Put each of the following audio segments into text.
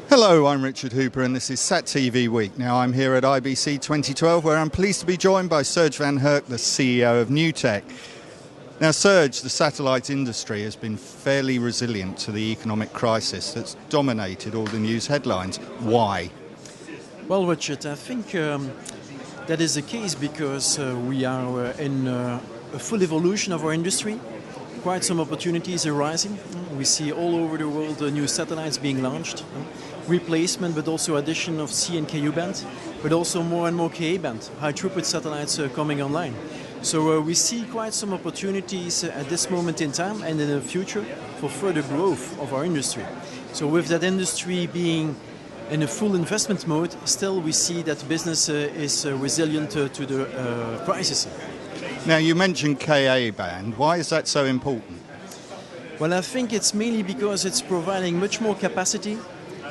Hello, I'm Richard Hooper and this is SatTV Week. Now I'm here at IBC 2012 where I'm pleased to be joined by Serge Van Herck, the CEO of Newtec. Now Serge, the satellite industry has been fairly resilient to the economic crisis that's dominated all the news headlines. Why? Well, Richard, I think that is the case because we are in a full evolution of our industry. Quite some opportunities arising. We see all over the world new satellites being launched. Replacement, but also addition of C and Ku band, but also more and more Ka band, high throughput satellites coming online. So we see quite some opportunities at this moment in time and in the future for further growth of our industry. So with that industry being in a full investment mode, still we see that business is resilient to the crisis. Now you mentioned Ka band. Why is that so important? Well, I think it's mainly because it's providing much more capacity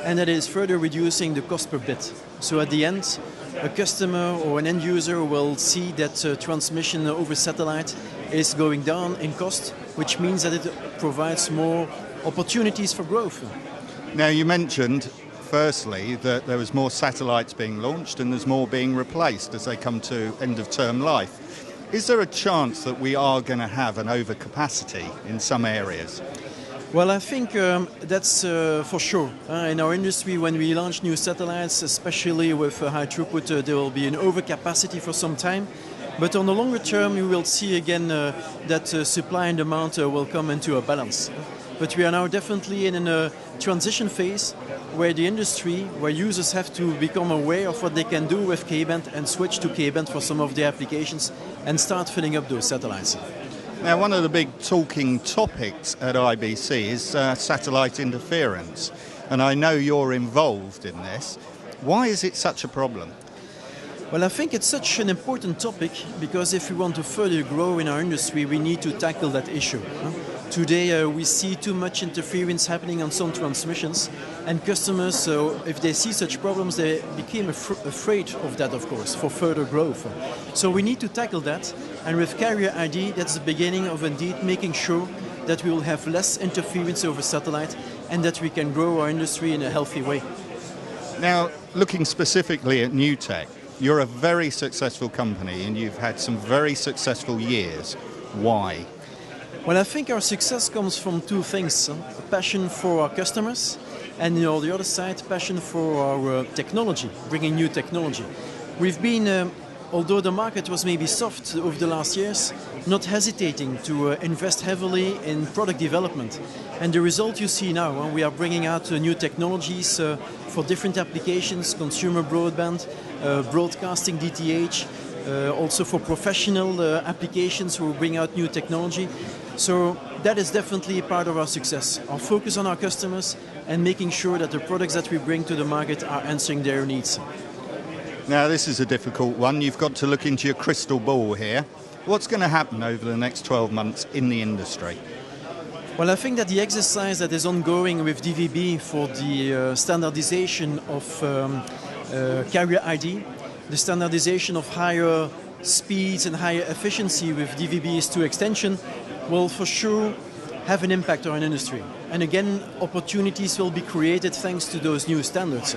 and that is further reducing the cost per bit. So at the end, a customer or an end user will see that transmission over satellite is going down in cost, which means that it provides more opportunities for growth. Now you mentioned, firstly, that there was more satellites being launched and there's more being replaced as they come to end of term life. Is there a chance that we are going to have an overcapacity in some areas? Well, I think that's for sure. In our industry, when we launch new satellites, especially with high throughput, there will be an overcapacity for some time. But on the longer term, you will see again that supply and demand will come into a balance. But we are now definitely in a transition phase where the industry, where users have to become aware of what they can do with Ka-band and switch to Ka-band for some of the applications and start filling up those satellites. Now, one of the big talking topics at IBC is satellite interference, and I know you're involved in this. Why is it such a problem? Well, I think it's such an important topic because if we want to further grow in our industry, we need to tackle that issue. Today, we see too much interference happening on some transmissions, and customers, if they see such problems, they became afraid of that, of course, for further growth. So we need to tackle that, and with Carrier ID, that's the beginning of indeed making sure that we will have less interference over satellite and that we can grow our industry in a healthy way. Now, looking specifically at Newtec, you're a very successful company and you've had some very successful years. Why? Well, I think our success comes from two things. Passion for our customers and on the other side, passion for our technology, bringing new technology. We've been, although the market was maybe soft over the last years, not hesitating to invest heavily in product development. And the result you see now, we are bringing out new technologies for different applications, consumer broadband, broadcasting DTH, also for professional applications who bring out new technology. So that is definitely part of our success. Our focus on our customers and making sure that the products that we bring to the market are answering their needs. Now this is a difficult one. You've got to look into your crystal ball here. What's going to happen over the next 12 months in the industry? Well, I think that the exercise that is ongoing with DVB for the standardization of Carrier ID, the standardization of higher speeds and higher efficiency with DVB-S2 extension will for sure have an impact on our industry. And again, opportunities will be created thanks to those new standards.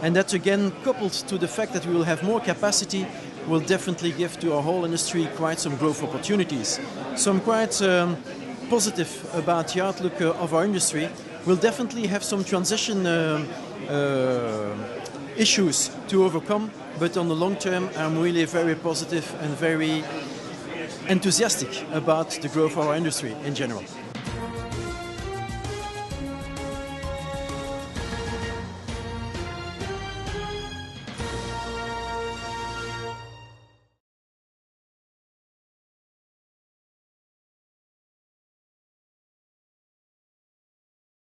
And that again, coupled to the fact that we will have more capacity, will definitely give to our whole industry quite some growth opportunities. So I'm quite positive about the outlook of our industry. We'll definitely have some transition issues to overcome, but on the long term, I'm really very positive and very enthusiastic about the growth of our industry in general.